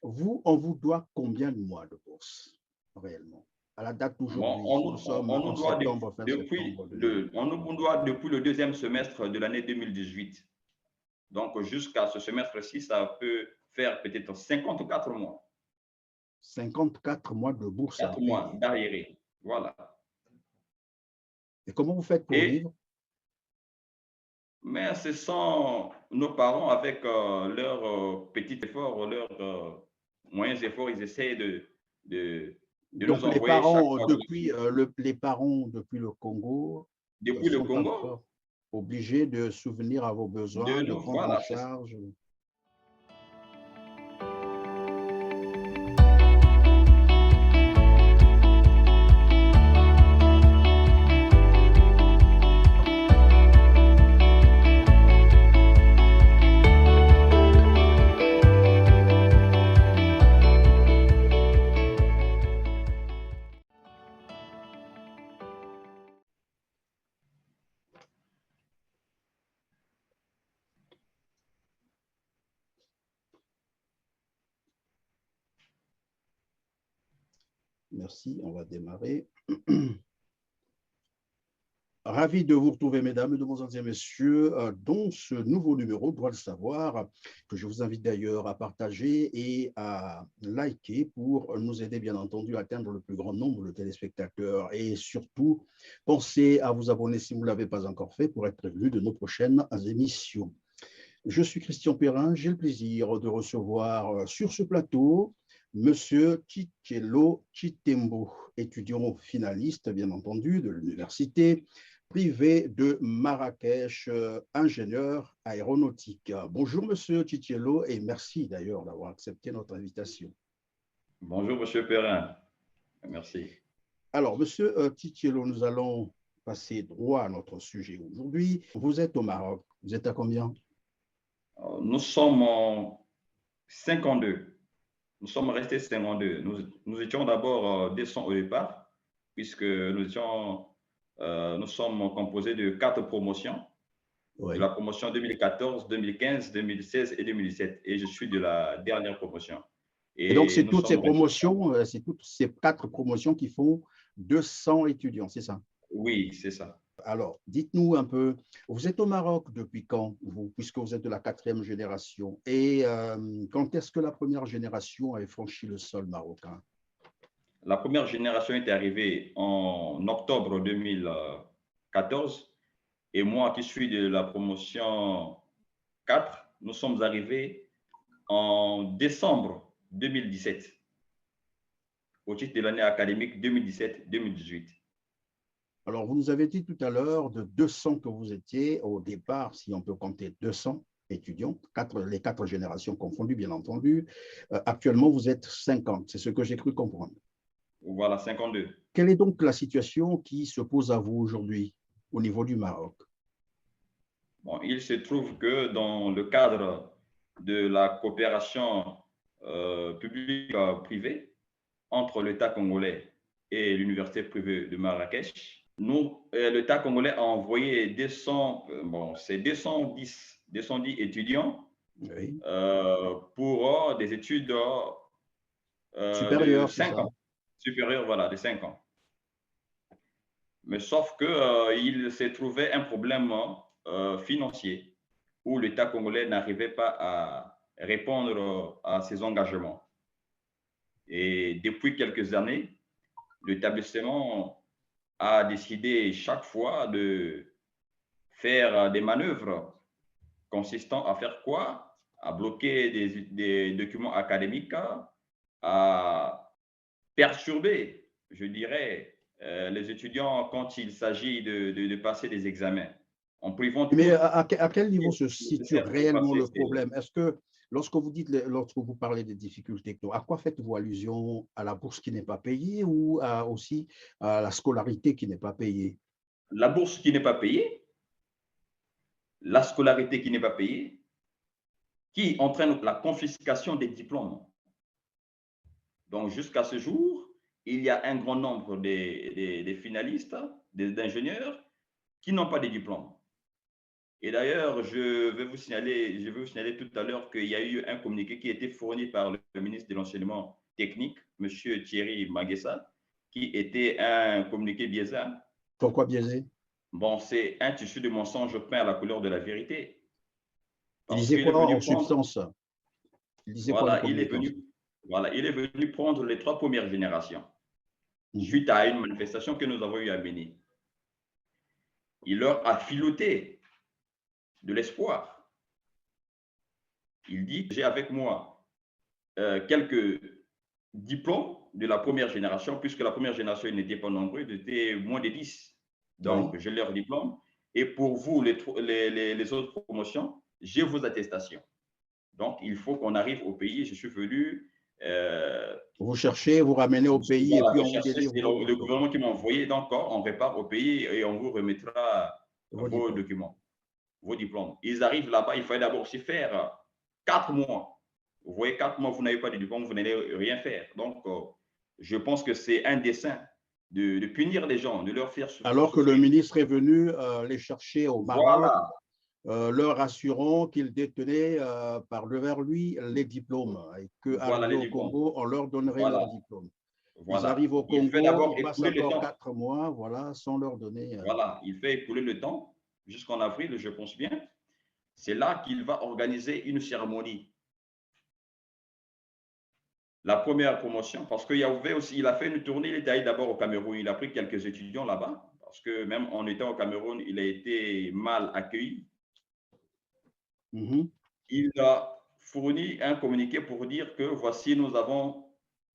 Vous, on vous doit combien de mois de bourse réellement? À la date Bon, d'aujourd'hui, nous sommes on nous en doit septembre, fin depuis septembre 2000. on nous doit depuis le deuxième semestre de l'année 2018. Donc, jusqu'à ce semestre-ci, ça peut faire peut-être 54 mois. 54 mois de bourse à 4 mois payer. d'arriéré. Voilà. Et comment vous faites pour Et, vivre? mais ce sont nos parents avec leurs petits efforts, leurs moyens efforts, ils essaient de, de nous Donc les envoyer chaque parents mois de depuis, l'argent. les parents depuis le Congo, Depuis le sont Congo, encore obligés de souvenir à vos besoins, de de nous, prendre en voilà, charge. Merci, on va démarrer. Ravi de vous retrouver, mesdames, mesdemoiselles et messieurs, dans ce nouveau numéro, droit de savoir, que je vous invite d'ailleurs à partager et à liker pour nous aider, bien entendu, à atteindre le plus grand nombre de téléspectateurs. Et surtout, pensez à vous abonner si vous ne l'avez pas encore fait pour être prévenu de nos prochaines émissions. Je suis Christian Perrin, j'ai le plaisir de recevoir sur ce plateau Monsieur Tchelo Chitembo, étudiant finaliste, bien entendu, de l'université privée de Marrakech, ingénieur aéronautique. Bonjour, Monsieur Tchelo, et merci d'ailleurs d'avoir accepté notre invitation. bonjour Monsieur Perrin, merci. Alors, Monsieur Tchelo, nous allons passer droit à notre sujet aujourd'hui. Vous êtes au Maroc. Vous êtes à combien? Nous sommes en 52. Nous sommes restés 52. Nous étions d'abord 200 au départ, puisque nous sommes composés de 4 promotions, de la Oui. promotion 2014, 2015, 2016 et 2017. Et je suis de la dernière promotion. Et donc, Et c'est nous toutes ces sommes restés ensemble. promotions, c'est toutes ces 4 promotions qui font 200 étudiants, c'est ça? Oui, c'est ça. Alors, dites-nous un peu, vous êtes au Maroc depuis quand, vous, puisque vous êtes de la quatrième génération, et quand est-ce que la première génération a franchi le sol marocain? La première génération est arrivée en octobre 2014 et moi qui suis de la promotion 4, nous sommes arrivés en décembre 2017 au titre de l'année académique 2017-2018. Alors, vous nous avez dit tout à l'heure de 200 que vous étiez au départ, si on peut compter 200 étudiants, les 4 générations confondues, bien entendu. Actuellement, vous êtes 50, c'est ce que j'ai cru comprendre. Voilà, 52. Quelle est donc la situation qui se pose à vous aujourd'hui au niveau du Maroc? Bon, il se trouve que dans le cadre de la coopération publique-privée entre l'État congolais et l'université privée de Marrakech, l'État congolais a envoyé 200, bon, c'est 210 étudiants Oui. pour des études de Supérieur, c'est 5 ça. ans, supérieures, voilà, de 5 ans. Mais sauf que, il s'est trouvé un problème financier où l'État congolais n'arrivait pas à répondre à ses engagements. Et depuis quelques années, l'établissement a décidé chaque fois de faire des manœuvres consistant à faire quoi? À bloquer des documents académiques, à perturber, je dirais, les étudiants quand il s'agit de passer des examens, en privant Mais tout à quel niveau se situe nécessaire pour réellement passer le ces. problème? Est-ce que lorsque vous parlez des difficultés, à quoi faites-vous allusion? À la bourse qui n'est pas payée ou aussi à la scolarité qui n'est pas payée? La bourse qui n'est pas payée, la scolarité qui n'est pas payée, qui entraîne la confiscation des diplômes. Donc, jusqu'à ce jour, il y a un grand nombre des finalistes, des ingénieurs, qui n'ont pas de diplôme. Et d'ailleurs, je vais vous signaler tout à l'heure qu'il y a eu un communiqué qui a été fourni par le ministre de l'Enseignement technique, M. Thierry Maguessa, qui était un communiqué biaisé. Pourquoi biaisé? Bon, c'est un tissu de mensonge peint à la couleur de la vérité. Il Parce disait qu'il est quoi en venu prendre, substance? Il disait quoi le voilà, communiquant? il est venu prendre les 3 premières générations Mhm. suite à une manifestation que nous avons eue à Béni. Il leur a filouté de l'espoir. Il dit, j'ai avec moi quelques diplômes de la première génération, puisque la première génération n'était pas nombreux, ils étaient moins de 10. Oui. Donc, j'ai leurs diplômes. Et pour vous, les autres promotions, j'ai vos attestations. Donc, il faut qu'on arrive au pays. Je suis venu. Vous cherchez, vous ramenez au pays et Voilà, puis je on vous cherchais, délivre c'est vos le diplômes. gouvernement qui m'a envoyé. Donc, on repart au pays et on vous remettra Vos vos diplômes. documents, vos diplômes. Ils arrivent là-bas, il fallait d'abord aussi faire 4 mois. Vous voyez, 4 mois, vous n'avez pas de diplôme, vous n'allez rien faire. Donc, je pense que c'est un dessein de punir les gens, de leur faire Alors que le souffrir. ministre est venu les chercher au Maroc, Voilà, leur assurant qu'il détenait par devers lui les diplômes et voilà qu'arrivés les au diplômes. Congo, on leur donnerait Voilà, leurs diplômes. Ils voilà. arrivent au Il fait Congo, d'abord ils passent écouler le encore temps. 4 mois, voilà, sans leur donner. Voilà, il fait écouler le temps jusqu'en avril, je pense bien. C'est là qu'il va organiser une cérémonie. La première promotion, parce qu'il il a fait une tournée, il est allé d'abord au Cameroun, il a pris quelques étudiants là-bas, parce que même en étant au Cameroun, il a été mal accueilli. Mhm. Il a fourni un communiqué pour dire que voici, nous avons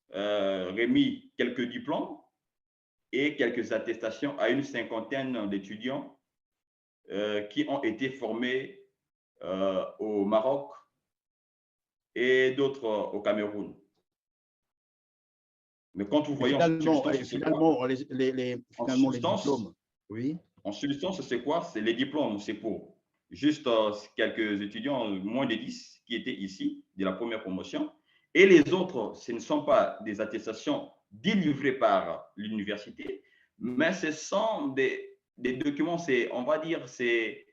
remis quelques diplômes et quelques attestations à une cinquantaine d'étudiants qui ont été formés au Maroc et d'autres au Cameroun. Mais quand vous Et voyez en finalement, substance, c'est quoi? En finalement, les substance, diplômes, oui. En substance, c'est quoi? C'est les diplômes, c'est pour juste quelques étudiants, moins de 10, qui étaient ici, de la première promotion. Et les autres, ce ne sont pas des attestations délivrées par l'université, mais ce sont des documents, on va dire, c'est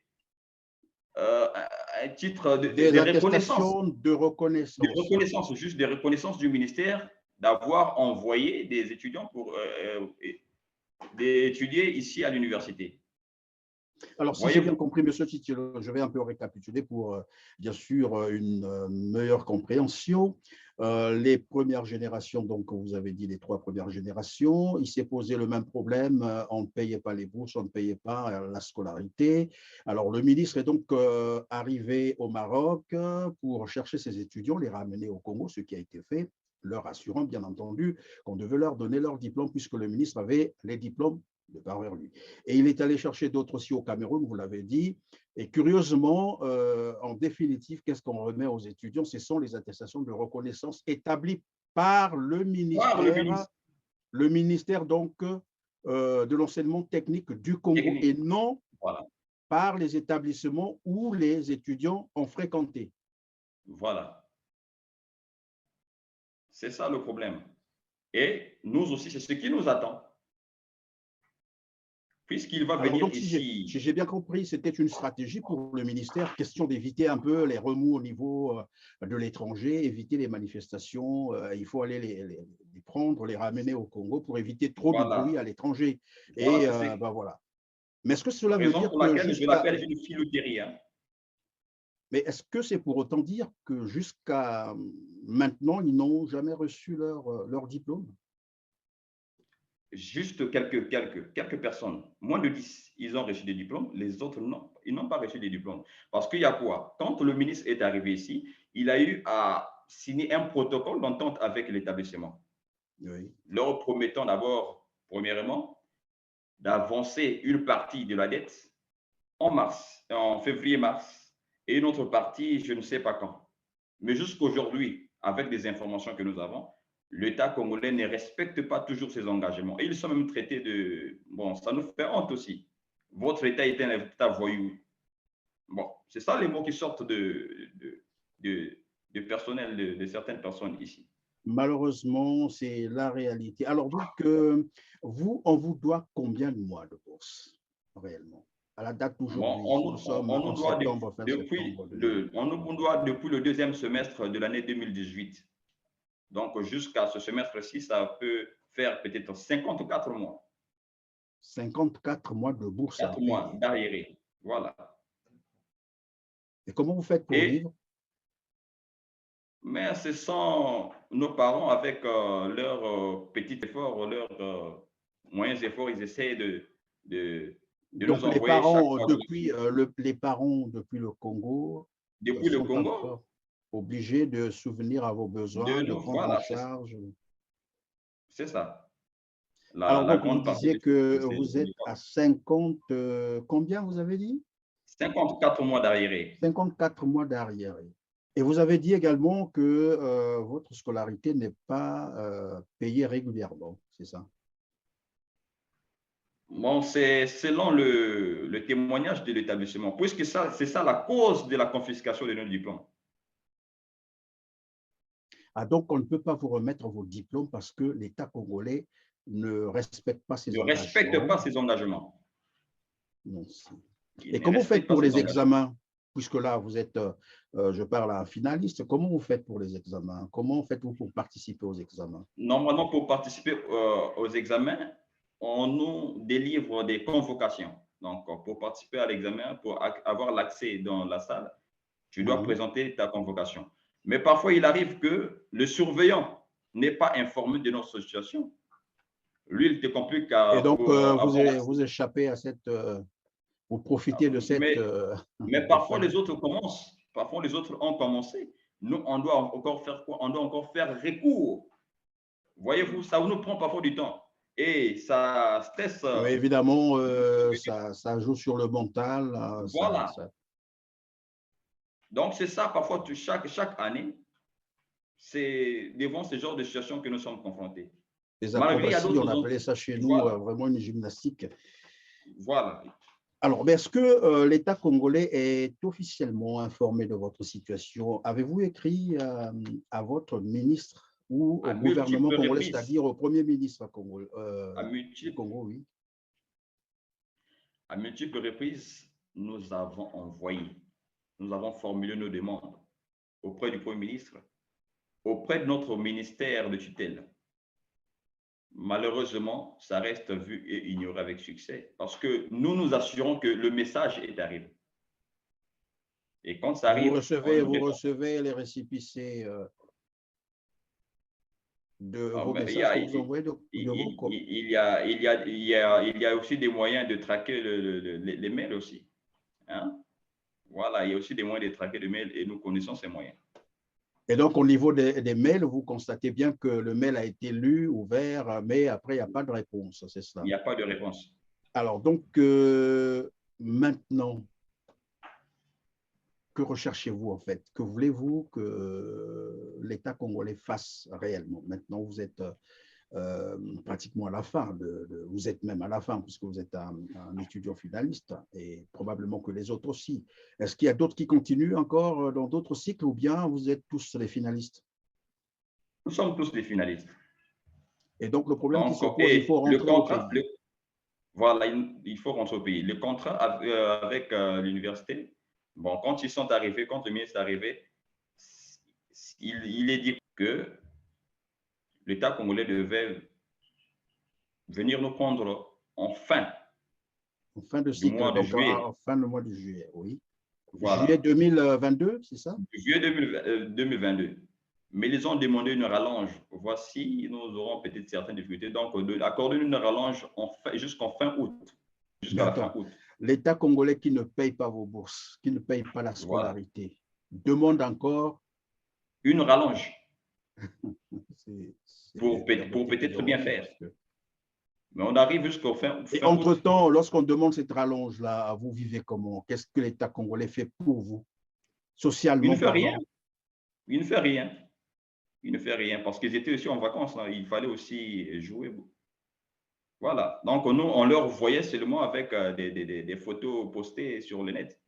un titre Des reconnaissance. attestations de Des reconnaissance. reconnaissances, juste des reconnaissances du ministère d'avoir envoyé des étudiants pour d'étudier ici à l'université. Alors, si j'ai bien Voyez-vous? compris, Monsieur Titilo, je vais un peu récapituler pour, bien sûr, une meilleure compréhension. Les premières générations, donc, vous avez dit les 3 premières générations, il s'est posé le même problème, on ne payait pas les bourses, on ne payait pas la scolarité. Alors, le ministre est donc arrivé au Maroc pour chercher ses étudiants, les ramener au Congo, ce qui a été fait, leur assurant, bien entendu, qu'on devait leur donner leur diplôme, puisque le ministre avait les diplômes de par vers lui. Et il est allé chercher d'autres aussi au Cameroun, vous l'avez dit. Et curieusement, en définitive, qu'est-ce qu'on remet aux étudiants? Ce sont les attestations de reconnaissance établies par Par ministre le ministère donc de l'enseignement technique du Congo technique. et non Voilà, par les établissements où les étudiants ont fréquenté. voilà. C'est ça le problème. Et nous aussi, c'est ce qui nous attend. Puisqu'il va Alors, venir donc, ici, si j'ai bien compris, c'était une stratégie pour le ministère, question d'éviter un peu les remous au niveau de l'étranger, éviter les manifestations. Il faut aller les prendre, les ramener au Congo pour éviter trop de bruit voilà, à l'étranger. voilà, Et c'est ben voilà. Mais est-ce que cela veut raison dire pour que laquelle je l'appelle une filouterie. Hein. mais est-ce que c'est pour autant dire que jusqu'à maintenant, ils n'ont jamais reçu leur diplôme? Juste quelques personnes, moins de 10, ils ont reçu des diplômes, les autres non, ils n'ont pas reçu des diplômes. Parce qu'il y a quoi? Quand le ministre est arrivé ici, il a eu à signer un protocole d'entente avec l'établissement, Oui. leur promettant d'abord, premièrement, d'avancer une partie de la dette en février-mars, et une autre partie, je ne sais pas quand. Mais jusqu'aujourd'hui, avec des informations que nous avons, l'État congolais ne respecte pas toujours ses engagements. Et ils sont même traités de... Bon, ça nous fait honte aussi. Votre État est un État voyou. Bon, c'est ça les mots qui sortent de personnel de certaines personnes ici. Malheureusement, c'est la réalité. Alors donc, vous, on vous doit combien de mois de bourse réellement? À la date Bon, d'aujourd'hui, nous sommes nous en doit septembre, fin septembre 2020. on nous doit depuis le deuxième semestre de l'année 2018. Donc, jusqu'à ce semestre-ci, ça peut faire peut-être 54 mois. 54 mois de bourse à 4 mois payer. d'arriéré. Voilà. Et comment vous faites pour Et, vivre? mais ce sont nos parents avec leurs petits efforts, leurs moyens efforts, ils essaient de nous Donc, les envoyer chaque parents, mois de depuis, les parents, depuis le Congo, depuis le sont Congo, encore obligés de souvenir à vos besoins, de de nous, prendre en voilà, charge. c'est ça. Alors, La donc, vous grande partie disiez de que ces vous êtes à 50, combien vous avez dit? 54 mois d'arriéré. 54 mois d'arrière. Et vous avez dit également que votre scolarité n'est pas payée régulièrement, c'est ça? Bon, c'est selon le témoignage de l'établissement, puisque ça, c'est ça la cause de la confiscation de nos diplômes. Ah, donc, on ne peut pas vous remettre vos diplômes parce que l'État congolais ne respecte pas ses Ne respecte engagements. pas ses engagements. Non. Il Et ne comment vous faites respecte pas pour ses les engagements. examens? Puisque là, vous êtes, je parle à un finaliste, comment vous faites pour les examens? Comment faites-vous pour participer aux examens? Normalement, pour participer aux examens, on nous délivre des convocations. Donc, pour participer à l'examen, pour avoir l'accès dans la salle, tu dois Mhm. présenter ta convocation. Mais parfois, il arrive que le surveillant n'est pas informé de notre situation. Lui, il te complique Et donc, pour avoir l'accès. vous échappez à cette, vous profitez de cette, Mais de parfois, faille. les autres commencent. Parfois, les autres ont commencé. Nous, on doit encore faire quoi? On doit encore faire recours. Voyez-vous, ça nous prend parfois du temps. Et ça stresse. Oui, évidemment, ça joue sur le mental. Voilà. Donc, c'est ça, parfois, chaque année, c'est devant ce genre de situation que nous sommes confrontés. Les Malgré, il y a acrobaties, on d'autres. appelait ça chez nous Voilà. vraiment une gymnastique. Voilà. Alors, est-ce que l'État congolais est officiellement informé de votre situation? Avez-vous écrit à votre ministre ou À au gouvernement multiples congolais, reprises, c'est-à-dire au Premier ministre à du multiples, Congo, oui? à multiples reprises, nous avons envoyé, nous avons formulé nos demandes auprès du Premier ministre, auprès de notre ministère de tutelle. Malheureusement, ça reste vu et ignoré avec succès parce que nous nous assurons que le message est arrivé. Et quand ça Vous arrive, on nous répond. recevez les récépissés de Ah, vos mais messages que vous envoyez de vos il y a aussi des moyens de traquer les mails aussi. Hein? Voilà, il y a aussi des moyens de traquer les mails et nous connaissons ces moyens. Et donc, au niveau des mails, vous constatez bien que le mail a été lu, ouvert, mais après, il n'y a pas de réponse, c'est Il cela. n'y a pas de réponse. Alors, donc, maintenant, que recherchez-vous en fait? Que voulez-vous que l'État congolais fasse réellement? Maintenant, vous êtes pratiquement à la fin, vous êtes même à la fin puisque vous êtes un étudiant finaliste et probablement que les autres aussi. Est-ce qu'il y a d'autres qui continuent encore dans d'autres cycles ou bien vous êtes tous les finalistes? Nous sommes tous des finalistes. Et donc, le problème qui Donc, se pose, il faut le rentrer au contrat, pays. voilà, il faut rentrer au pays. Le contrat avec l'université, bon, quand ils sont arrivés, quand le ministre est arrivé, il est dit que l'État congolais devait venir nous prendre en fin de du cycle, mois de donc juillet. en fin de mois de juillet, oui. Juillet Voilà. 2022, c'est ça? Juillet 2022. Mais ils ont demandé une rallonge. Voici, nous aurons peut-être certaines difficultés. Donc, accorder une rallonge jusqu'en fin août. Mais Jusqu'à la fin attends, août. l'État congolais qui ne paye pas vos bourses, qui ne paye pas la Voilà. scolarité, demande encore une rallonge pour vraiment peut-être bien ironique. faire. Mais on arrive jusqu'au fin Et août. entre-temps, lorsqu'on demande cette rallonge-là, vous vivez comment? Qu'est-ce que l'État congolais fait pour vous, socialement Il ne fait rien. parlant? Il ne fait rien. Il ne fait rien parce qu'ils étaient aussi en vacances. Hein. Il fallait aussi jouer. Voilà. Donc, nous, on leur voyait seulement avec des photos postées sur le net.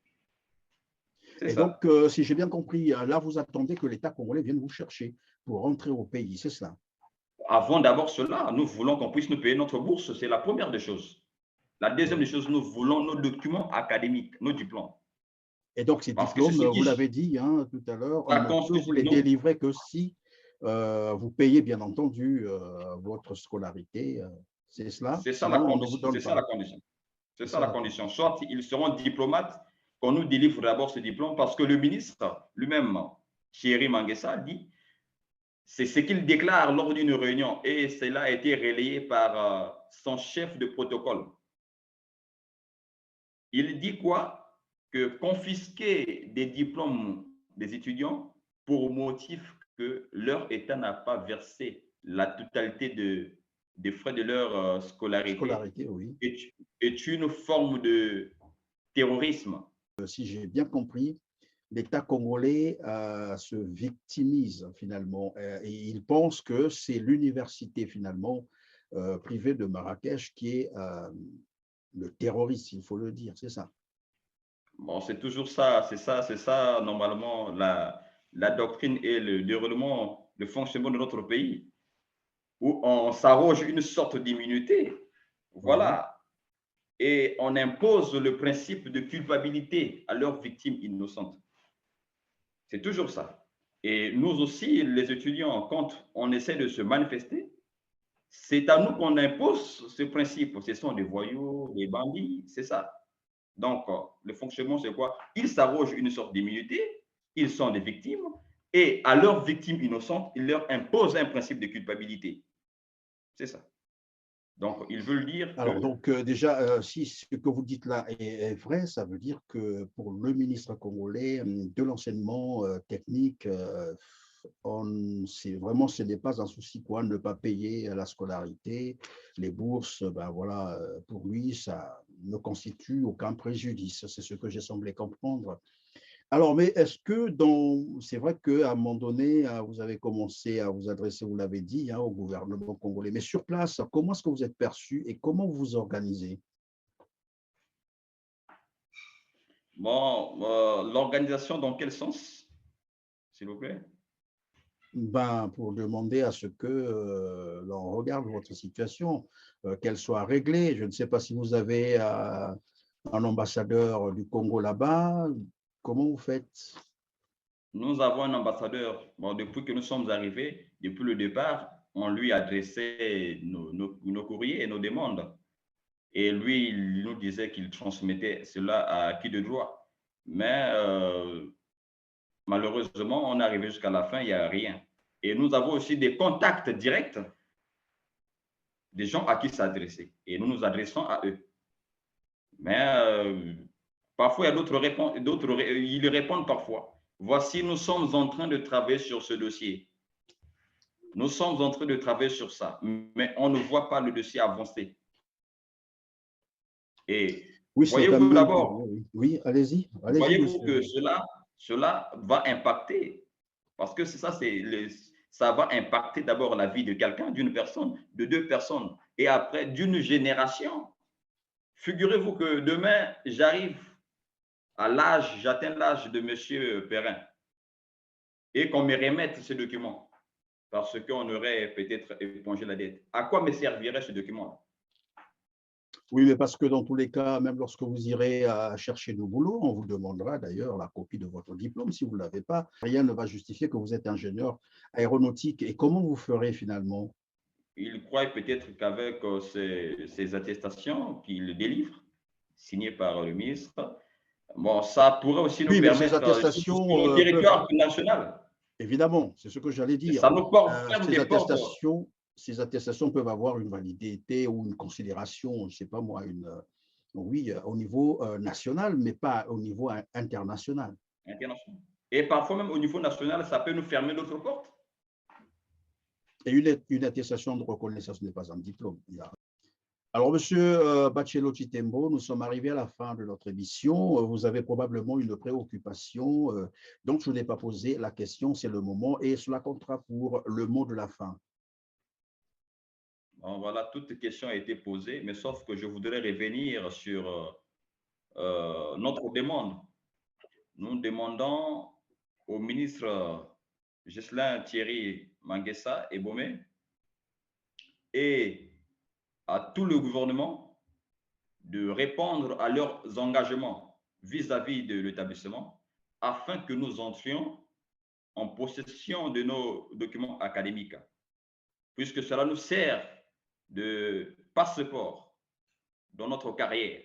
C'est Et ça. donc, si j'ai bien compris, là, vous attendez que l'État congolais vienne vous chercher pour rentrer au pays, c'est ça? Avant d'abord cela, nous voulons qu'on puisse nous payer notre bourse. C'est la première des choses. La deuxième des choses, nous voulons nos documents académiques, nos diplômes. Et donc, ces Parce que c'est diplômes, ce vous qui l'avez dit hein, tout à l'heure, on va ne peut vous les nous, délivrer que si vous payez, bien entendu, votre scolarité. C'est cela? c'est ça la Sinon, on ne vous condition. C'est donne ça la pas. condition. C'est C'est ça ça la la condition. condition. Soit ils seront diplomates, qu'on nous délivre d'abord ce diplôme, parce que le ministre lui-même, Thierry Manguessa, dit, c'est ce qu'il déclare lors d'une réunion, et cela a été relayé par son chef de protocole. Il dit quoi? Que confisquer des diplômes des étudiants pour motif que leur État n'a pas versé la totalité des frais de leur scolarité Scolarité, oui. est une forme de terrorisme. Si j'ai bien compris, l'État congolais se victimise finalement et il pense que c'est l'université finalement privée de Marrakech qui est le terroriste, il faut le dire, c'est ça. Bon, c'est toujours ça, c'est ça normalement la doctrine et le déroulement, le fonctionnement de notre pays, où on s'arroge une sorte d'immunité. Oui. Voilà. Et on impose le principe de culpabilité à leurs victimes innocentes. C'est toujours ça. Et nous aussi, les étudiants, quand on essaie de se manifester, c'est à nous qu'on impose ce principe. Ce sont des voyous, des bandits, c'est ça. Donc, le fonctionnement, c'est quoi? Ils s'arrogent une sorte d'immunité, ils sont des victimes, et à leurs victimes innocentes, ils leur imposent un principe de culpabilité. C'est ça. Donc, ils veulent dire Alors, que donc, déjà, si ce que vous dites là est vrai, ça veut dire que pour le ministre congolais de l'enseignement technique, vraiment, ce n'est pas un souci, quoi, ne pas payer la scolarité, les bourses, ben voilà, pour lui, ça ne constitue aucun préjudice. C'est ce que j'ai semblé comprendre. Alors, mais est-ce que c'est vrai qu'à un moment donné, vous avez commencé à vous adresser, vous l'avez dit, hein, au gouvernement congolais, mais sur place, comment est-ce que vous êtes perçu et comment vous vous organisez? bon, l'organisation, dans quel sens, s'il vous plaît? Ben, pour demander à ce que l'on regarde votre situation, qu'elle soit réglée. Je ne sais pas si vous avez un ambassadeur du Congo là-bas. Comment vous faites? Nous avons un ambassadeur. Bon, depuis que nous sommes arrivés, depuis le départ, on lui adressait nos courriers et nos demandes. Et lui, il nous disait qu'il transmettait cela à qui de droit. Mais malheureusement, on est arrivé jusqu'à la fin, il n'y a rien. Et nous avons aussi des contacts directs des gens à qui s'adresser. Et nous nous adressons à eux. Mais parfois, il y a ils répondent parfois. Voici, nous sommes en train de travailler sur ce dossier. Nous sommes en train de travailler sur ça, mais on ne voit pas le dossier avancer. Et Oui, c'est un voyez-vous même. d'abord, Oui, oui, allez-y, allez-y, voyez-vous monsieur. que cela va impacter, parce que ça va impacter d'abord la vie de quelqu'un, d'une personne, de deux personnes, et après d'une génération. Figurez-vous que demain, j'atteins l'âge de M. Perrin, et qu'on me remette ce document, parce qu'on aurait peut-être épongé la dette. À quoi me servirait ce document-là? Oui, mais parce que dans tous les cas, même lorsque vous irez chercher du boulot, on vous demandera d'ailleurs la copie de votre diplôme si vous ne l'avez pas. Rien ne va justifier que vous êtes ingénieur aéronautique. Et comment vous ferez finalement? Il croit peut-être qu'avec ces attestations qu'il délivre, signées par le ministre, bon, ça pourrait aussi nous Oui, mais ces permettre, sur attestations le peuvent, territoire national, évidemment, c'est ce que j'allais et dire. ça nous ferme des portes. Ces attestations peuvent avoir une validité ou une considération, je ne sais pas moi, oui, au niveau national, mais pas au niveau international. Internationales. Et parfois même au niveau national, ça peut nous fermer d'autres portes. Et une attestation de reconnaissance n'est pas un diplôme. Alors, Monsieur Bachelot Chitembo, nous sommes arrivés à la fin de notre émission. Vous avez probablement une préoccupation, donc je n'ai pas posé la question, c'est le moment, et cela comptera pour le mot de la fin. Bon, voilà, toute question a été posée, mais sauf que je voudrais revenir sur notre demande. Nous demandons au ministre Ghislain Thierry Manguessa et Bomé et à tout le gouvernement de répondre à leurs engagements vis-à-vis de l'établissement afin que nous entrions en possession de nos documents académiques, puisque cela nous sert de passeport dans notre carrière.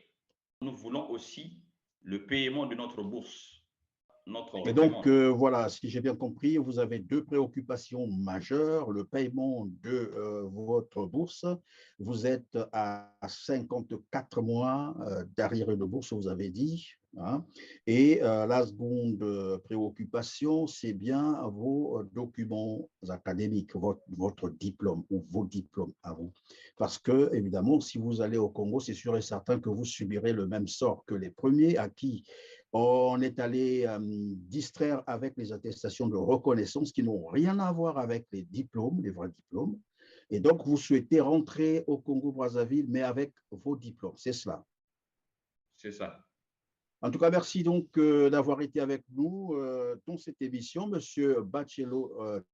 Nous voulons aussi le paiement de notre bourse, notre Et donc, reprimande. voilà, si j'ai bien compris, vous avez deux préoccupations majeures, le paiement de votre bourse. Vous êtes à 54 mois d'arriéré de bourse, vous avez dit. Hein, et la seconde préoccupation, c'est bien vos documents académiques, votre diplôme ou vos diplômes à vous. Parce que, évidemment, si vous allez au Congo, c'est sûr et certain que vous subirez le même sort que les premiers à qui on est allé distraire avec les attestations de reconnaissance qui n'ont rien à voir avec les diplômes, les vrais diplômes. Et donc, vous souhaitez rentrer au Congo-Brazzaville, mais avec vos diplômes. C'est cela. C'est ça. En tout cas, merci donc d'avoir été avec nous dans cette émission. Monsieur Bachelot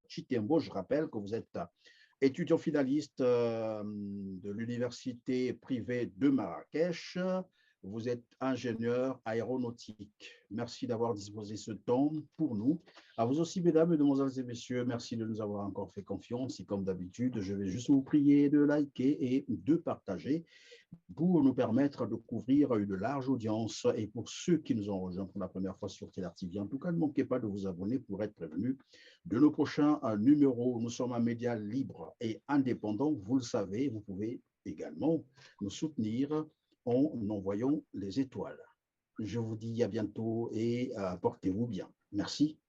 Chitembo, je rappelle que vous êtes étudiant finaliste de l'université privée de Marrakech. Vous êtes ingénieur aéronautique. Merci d'avoir disposé ce temps pour nous. À vous aussi, mesdames, mesdemoiselles et messieurs, merci de nous avoir encore fait confiance. Et comme d'habitude, je vais juste vous prier de liker et de partager pour nous permettre de couvrir une large audience. Et pour ceux qui nous ont rejoints pour la première fois sur Télé TV, en tout cas, ne manquez pas de vous abonner pour être prévenus de nos prochains numéros. Nous sommes un média libre et indépendant, vous le savez. Vous pouvez également nous soutenir en envoyant les étoiles. Je vous dis à bientôt et portez-vous bien. Merci.